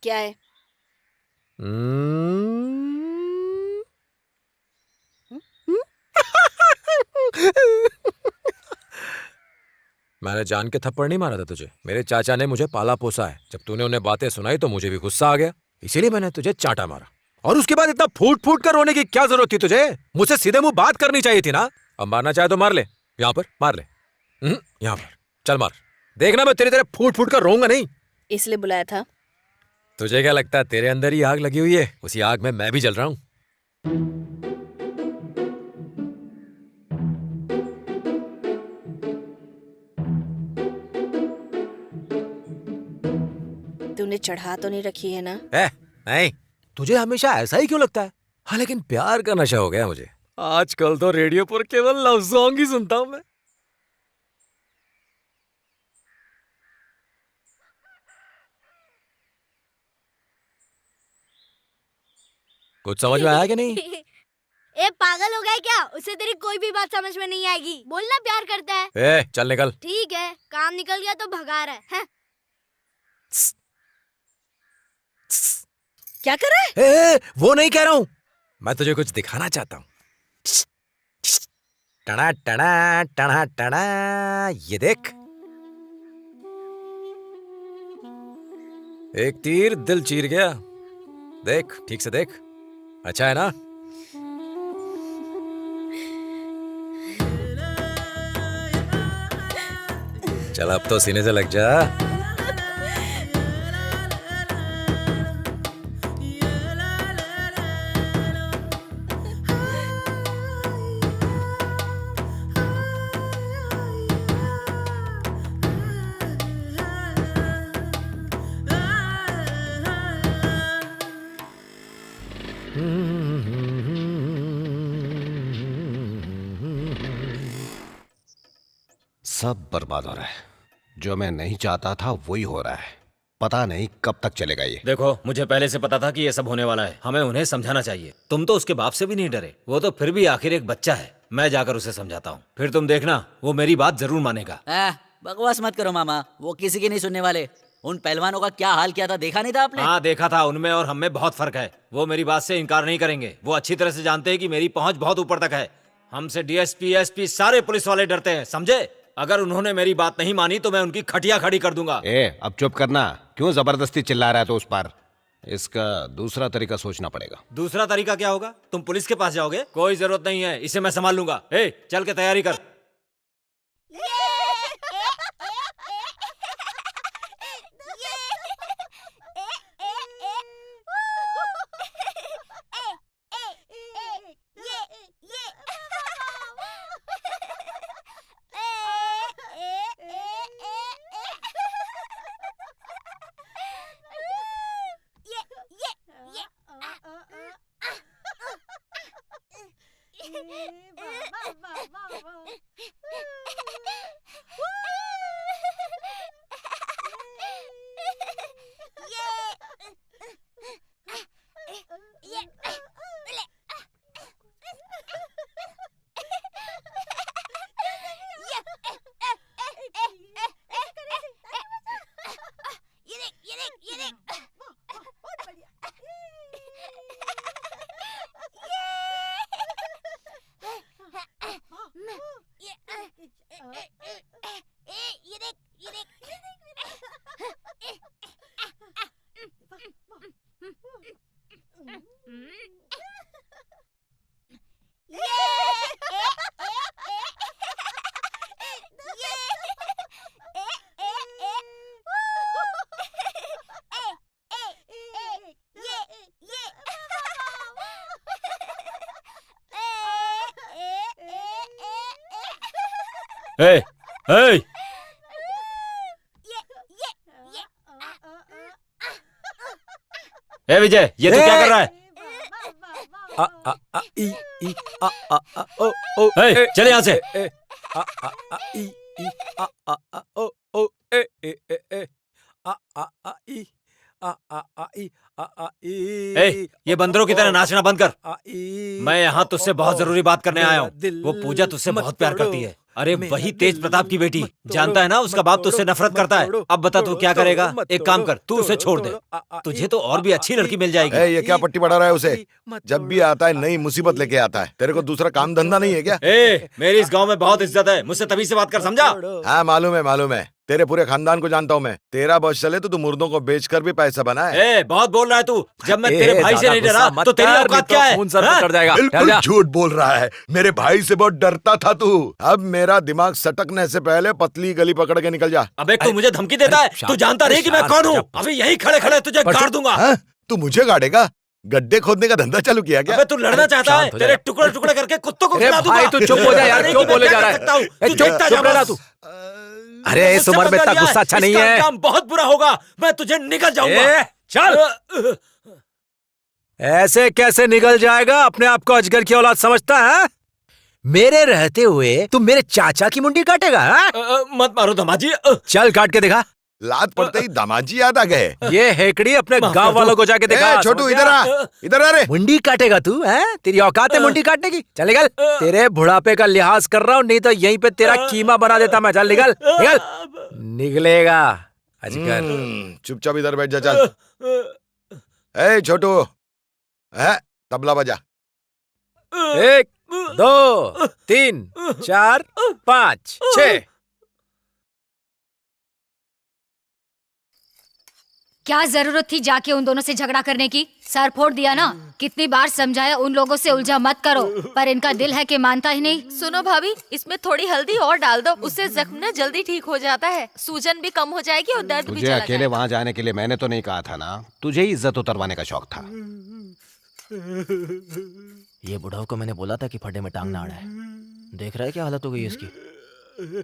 क्या है? मैंने जान के थप्पड़ नहीं मारा था तुझे। मेरे चाचा ने मुझे पाला पोसा है। जब तूने उन्हें बातें सुनाई तो मुझे भी गुस्सा आ गया, इसीलिए मैंने तुझे चांटा मारा। और उसके बाद इतना फूट फूट कर रोने की क्या जरूरत थी तुझे? मुझसे सीधे मुंह बात करनी चाहिए थी ना। अब मारना चाहे तो मार ले, यहाँ पर मार ले। यहाँ पर चल मार। देखना मैं तेरी तरह फूट फूट कर रोऊंगा नहीं। इसलिए बुलाया था? तुझे क्या लगता है तेरे अंदर ही आग लगी हुई है? उसी आग में मैं भी जल रहा हूँ। तूने चढ़ा तो नहीं रखी है ना? नहीं, तुझे हमेशा ऐसा ही क्यों लगता है? हाँ, लेकिन प्यार का नशा हो गया मुझे। आजकल तो रेडियो पर केवल लव सॉन्ग ही सुनता हूं मैं। कुछ समझ में आया कि नहीं? ए पागल हो गया क्या? उसे तेरी कोई भी बात समझ में नहीं आएगी। बोलना प्यार करता है। चल निकल। ठीक है, काम निकल गया तो भगा रहा है। क्या कर रहा है? वो नहीं कह रहा हूं, मैं तुझे कुछ दिखाना चाहता हूं। टना टना टना टना, ये देख। एक तीर दिल चीर गया। देख, ठीक से देख। अच्छा है ना? चल अब तो सीने से लग जा। सब बर्बाद हो रहा है। जो मैं नहीं चाहता था वही हो रहा है। पता नहीं कब तक चलेगा ये। देखो, मुझे पहले से पता था कि ये सब होने वाला है। हमें उन्हें समझाना चाहिए। तुम तो उसके बाप से भी नहीं डरे। वो तो फिर भी आखिर एक बच्चा है। मैं जाकर उसे समझाता हूँ, फिर तुम देखना वो मेरी बात जरूर मानेगा। बकवास मत करो मामा, वो किसी की नहीं सुनने वाले। उन पहलवानों का क्या हाल किया था देखा नहीं था आपने? हाँ देखा था। उनमें और हम में बहुत फर्क है। वो मेरी बात से इनकार नहीं करेंगे। वो अच्छी तरह से जानते हैं कि मेरी पहुंच बहुत ऊपर तक है। हमसे डीएसपी, एसपी, सारे पुलिस वाले डरते हैं, समझे? अगर उन्होंने मेरी बात नहीं मानी तो मैं उनकी खटिया खड़ी कर दूंगा। अब चुप करना। क्यों जबरदस्ती चिल्ला रहा है तो उस पर? इसका दूसरा तरीका सोचना पड़ेगा। दूसरा तरीका क्या होगा? तुम पुलिस के पास जाओगे? कोई जरूरत नहीं है, इसे मैं संभाल लूंगा। चल के तैयारी कर। विजय, ये तू क्या कर रहा है? चले यहाँ से। ये बंदरों की तरह नाचना बंद कर। मैं यहाँ तुझसे बहुत जरूरी बात करने आया हूँ। वो पूजा तुझसे बहुत प्यार करती है। अरे वही तेज प्रताप की बेटी, जानता है ना उसका बाप तुझसे नफरत करता है। अब बता तू क्या करेगा? एक काम कर, तू उसे छोड़ दे, तुझे तो और भी अच्छी लड़की मिल जाएगी। ये क्या पट्टी पढ़ा रहा है उसे? जब भी आता है नई मुसीबत लेके आता है। तेरे को दूसरा काम धंधा नहीं है क्या? मेरी इस गांव में बहुत इज्जत है, मुझसे तभी से बात कर, समझा? हाँ मालूम है। तेरे पूरे खानदान को जानता हूँ मैं। तेरा बस चले तो तू मुर्दों को बेचकर भी पैसा बनाए। बहुत बोल रहा है तू। जब मैं तेरे भाई से नहीं डरा तो तेरी औकात क्या है? खून सर पे चढ़ जाएगा। बिल्कुल झूठ बोल रहा है। मेरे भाई से बहुत डरता था तू। अब मेरा दिमाग सटकने से पहले पतली गली पकड़ के निकल जा। अबे तू मुझे धमकी देता है? तू जानता नहीं कि मैं कौन हूँ? अभी यहीं खड़े खड़े तुझे गाड़ दूंगा। हाँ? तू मुझे गाड़ेगा? गड्ढे खोदने का धंधा चालू किया क्या? अबे तू लड़ना चाहता है? तेरे टुकड़े टुकड़े करके कुत्तों को खिला दूंगा। भाई तू चुप हो जा यार, क्यों बोले जा रहा है? चुप रहना तू। अरे इस उम्र में इतना गुस्सा अच्छा नहीं है। काम बहुत बुरा होगा, मैं तुझे निकल जाऊंगा। चल। ऐसे कैसे निकल जाएगा? अपने आप को अजगर की औलाद समझता है? मेरे रहते हुए तू मेरे चाचा की मुंडी काटेगा? मत मारो दामाजी। चल काट के दिखा। लात पड़ते ही दामाजी याद आ गए। ये हेकड़ी अपने गांव वालों को जाके दिखा। छोटू इधर आ रे। मुंडी काटेगा तू? हैं? तेरी औकात है मुंडी काटने की? चल निकल। तेरे बुढ़ापे का लिहाज कर रहा हूँ, नहीं तो यहीं पे तेरा कीमा बना देता मैं। चल निकल निकल। निकलेगा अजगर। चुपचाप इधर बैठ जा। चल ए छोटू, है तबला बजा। 1 2 3 4 5 6। क्या जरूरत थी जाके उन दोनों से झगड़ा करने की? सर फोड़ दिया ना। कितनी बार समझाया उन लोगों से उलझा मत करो, पर इनका दिल है कि मानता ही नहीं। सुनो भाभी, इसमें थोड़ी हल्दी और डाल दो, उससे जख्म ना जल्दी ठीक हो जाता है, सूजन भी कम हो जाएगी और दर्द भी तुझे चला अकेले जाएगा। वहां जाने के लिए मैंने तो नहीं कहा था ना। तुझे ही इज्जत उतरवाने का शौक था। ये बुढ़ाऊ को मैंने बोला था कि फड्डे में टांग ना अड़ाए। देख रहा है क्या हालत हो गई इसकी।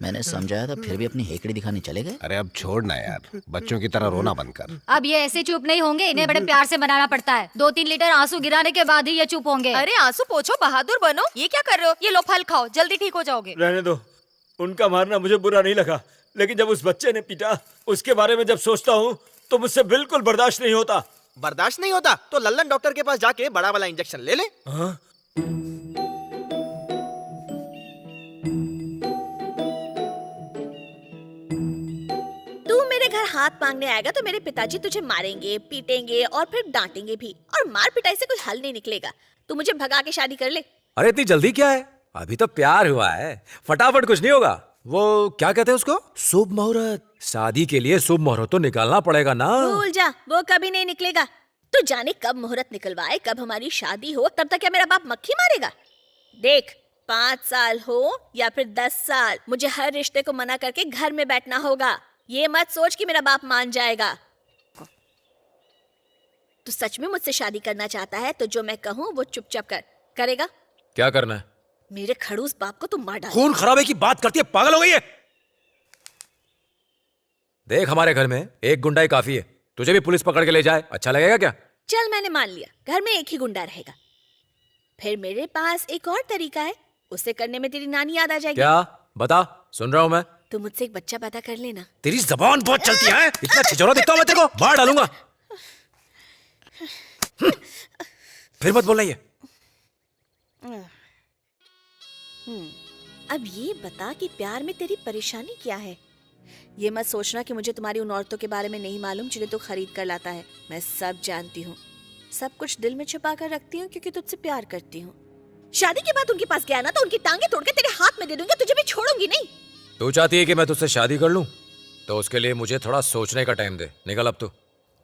मैंने समझाया था, फिर भी अपनी हेकड़ी दिखाने चले गए। अरे अब छोड़ना यार, बच्चों की तरह रोना बंद कर। अब ये ऐसे चुप नहीं होंगे, इन्हें बड़े प्यार से बनाना पड़ता है। 2-3 लीटर आंसू गिराने के बाद ही ये चुप होंगे। अरे आंसू पोछो, बहादुर बनो। ये क्या कर रहे हो? ये लो फल खाओ, जल्दी ठीक हो जाओगे। रहने दो, उनका मारना मुझे बुरा नहीं लगा, लेकिन जब उस बच्चे ने पीटा, उसके बारे में जब सोचता हूँ तो मुझसे बिल्कुल बर्दाश्त नहीं होता। बर्दाश्त नहीं होता तो लल्लन डॉक्टर के पास जाके बड़ा वाला इंजेक्शन ले ले। तू मेरे घर हाथ मांगने आएगा तो मेरे पिताजी तुझे मारेंगे, पीटेंगे और फिर डांटेंगे भी, और मार पिटाई से कोई हल नहीं निकलेगा। तू मुझे भगा के शादी कर ले। अरे इतनी जल्दी क्या है? अभी तो प्यार हुआ है, फटाफट कुछ नहीं होगा। वो क्या कहते हैं उसको? शुभ मुहूर्त। शादी के लिए शुभ मुहूर्त तो निकालना पड़ेगा ना। भूल जा, वो कभी नहीं निकलेगा। तू जाने कब मुहूर्त निकलवाए, कब हमारी शादी हो, तब तक क्या मेरा बाप मक्खी मारेगा? देख, 5 साल हो या फिर 10 साल, मुझे हर रिश्ते को मना करके घर में बैठना होगा। ये मत सोच कि मेरा बाप मान जाएगा। तू सच में मुझसे शादी करना चाहता है तो जो मैं कहूँ वो चुपचाप कर। करेगा? क्या करना है? मेरे खड़ूस बाप को तू मार डाल। खून खराबे की बात करती है, पागल हो गई है? देख हमारे घर में एक गुंडा ही काफी है, तुझे भी पुलिस पकड़ के ले जाए अच्छा लगेगा क्या? चल मैंने मान लिया, घर में एक ही गुंडा रहेगा। फिर मेरे पास एक और तरीका है, उसे करने में तेरी नानी याद आ जाएगी। क्या? बता, सुन रहा हूं मैं। तू मुझसे एक बच्चा पैदा कर लेना। तेरी जबान बहुत चलती है, इतना छिछोरा दिखता हूं मैं तेरे को, मार डालूंगा। फिर मत बोलना ये। अब ये बता कि प्यार में तेरी परेशानी क्या है? ये मत सोचना कि मुझे तुम्हारी उन औरतों के बारे में नहीं मालूम जिन्हें तू खरीद कर लाता है। मैं सब जानती हूँ, सब कुछ दिल में छुपा कर रखती हूँ क्योंकि तुझसे प्यार करती हूँ। शादी के बाद उनके पास गया ना तो उनकी टांगे तोड़ के तेरे हाथ में दे दूंगी, तुझे भी छोड़ूंगी नहीं। तू चाहती है कि मैं तुझसे शादी कर लूं? तो उसके लिए मुझे थोड़ा सोचने का टाइम दे। निकल अब तू।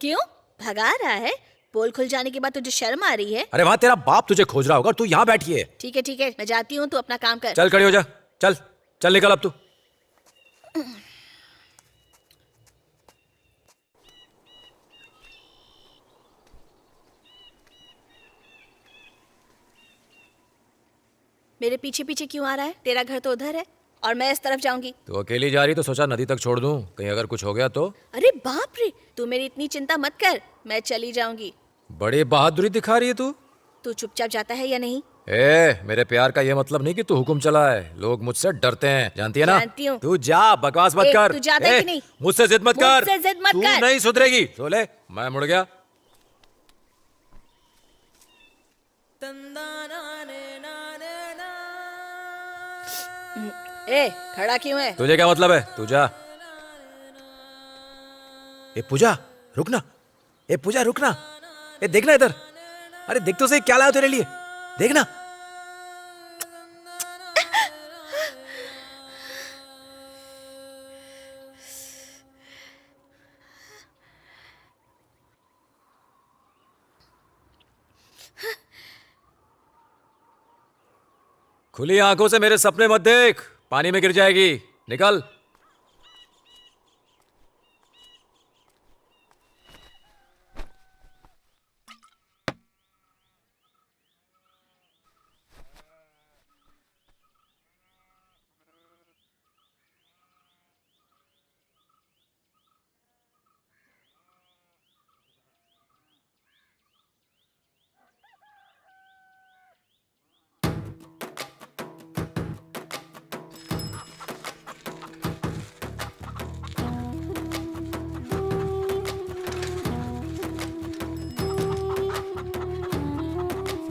क्यों भगा रहा है? पोल खुल जाने के बाद तुझे शर्म आ रही है? अरे वहां तेरा बाप तुझे खोज रहा होगा, तू यहाँ बैठी है। ठीक है, मैं जाती हूँ, तू अपना काम कर। चल खड़ी हो जा, चल चल निकल अब तू। मेरे पीछे पीछे क्यों आ रहा है? तेरा घर तो उधर है और मैं इस तरफ जाऊंगी। तू अकेली जा रही तो सोचा नदी तक छोड़ दूं, कहीं अगर कुछ हो गया तो। अरे बाप रे, तू मेरी इतनी चिंता मत कर, मैं चली जाऊंगी। बड़ी बहादुरी दिखा रही है तू। तू चुपचाप जाता है या नहीं? मेरे प्यार का ये मतलब नहीं कि तू हुक्म चलाए, लोग मुझसे डरते हैं, जानती है ना? जानती हूँ। तू जा, बकवास मत कर। तू जाता है कि नहीं? मुझसे जिद मत कर। मुझसे जिद मत तू कर। नहीं सुधरेगी। तो ले, मैं मुड़ गया। ए खड़ा क्यों है? तुझे क्या मतलब है? तू जा। ए पूजा रुकना, ए पूजा रुकना, ए देखना इधर, अरे देख तो सही क्या लाया तेरे लिए, देखना। खुली आंखों से मेरे सपने मत देख, पानी में गिर जाएगी, निकल।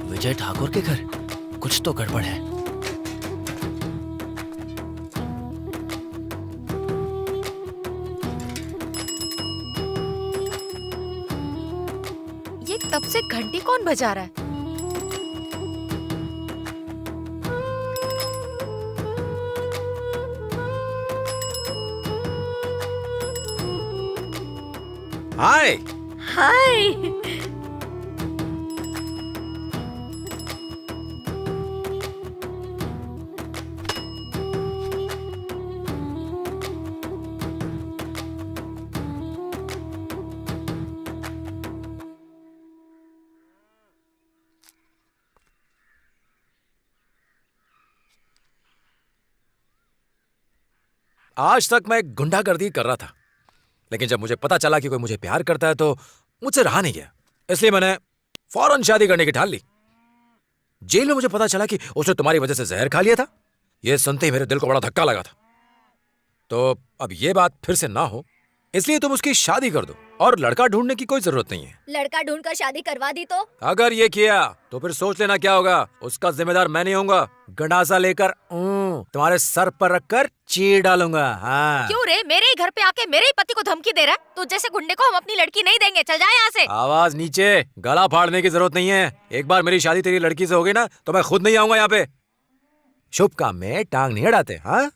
विजय ठाकुर के घर कुछ तो गड़बड़ है। ये तब से घंटी कौन बजा रहा है? हाय। हाय। आज तक मैं गुंडागर्दी कर रहा था, लेकिन जब मुझे पता चला कि कोई मुझे प्यार करता है तो मुझसे रहा नहीं गया, इसलिए मैंने फौरन शादी करने की ठान ली। जेल में मुझे पता चला कि उसने तुम्हारी वजह से जहर खा लिया था। यह सुनते ही मेरे दिल को बड़ा धक्का लगा था। तो अब यह बात फिर से ना हो, इसलिए तुम उसकी शादी कर दो और लड़का ढूंढने की कोई जरूरत नहीं है। लड़का ढूंढकर शादी करवा दी तो? अगर ये किया तो फिर सोच लेना क्या होगा। उसका जिम्मेदार मैं नहीं होऊंगा, गंडासा लेकर तुम्हारे सर पर रखकर चीर डालूंगा। हाँ। क्यों रे, मेरे ही घर पे आके मेरे ही पति को धमकी दे रहा है? तो जैसे गुंडे को हम अपनी लड़की नहीं देंगे, चल जा यहाँ से। आवाज नीचे, गला फाड़ने की जरूरत नहीं है। एक बार मेरी शादी तेरी लड़की से हो गई ना तो मैं खुद नहीं आऊंगा यहाँ पे। शुभ काम में टांग नहीं अड़ाते। हाँ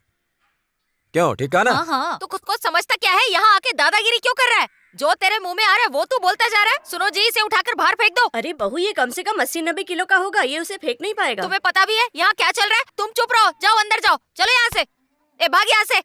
क्यों, ठीक है ना? हाँ, तो खुद को समझता क्या है? यहाँ आके दादागिरी क्यों कर रहा है? जो तेरे मुंह में आ रहा है वो तू बोलता जा रहा है। सुनो जी, इसे उठाकर बाहर फेंक दो। अरे बहू, ये कम से कम 80-90 किलो का होगा, ये उसे फेंक नहीं पाएगा। तुम्हें पता भी है यहाँ क्या चल रहा है? तुम चुप रहो, जाओ अंदर जाओ, चलो यहाँ से। ए भाग यहाँ से।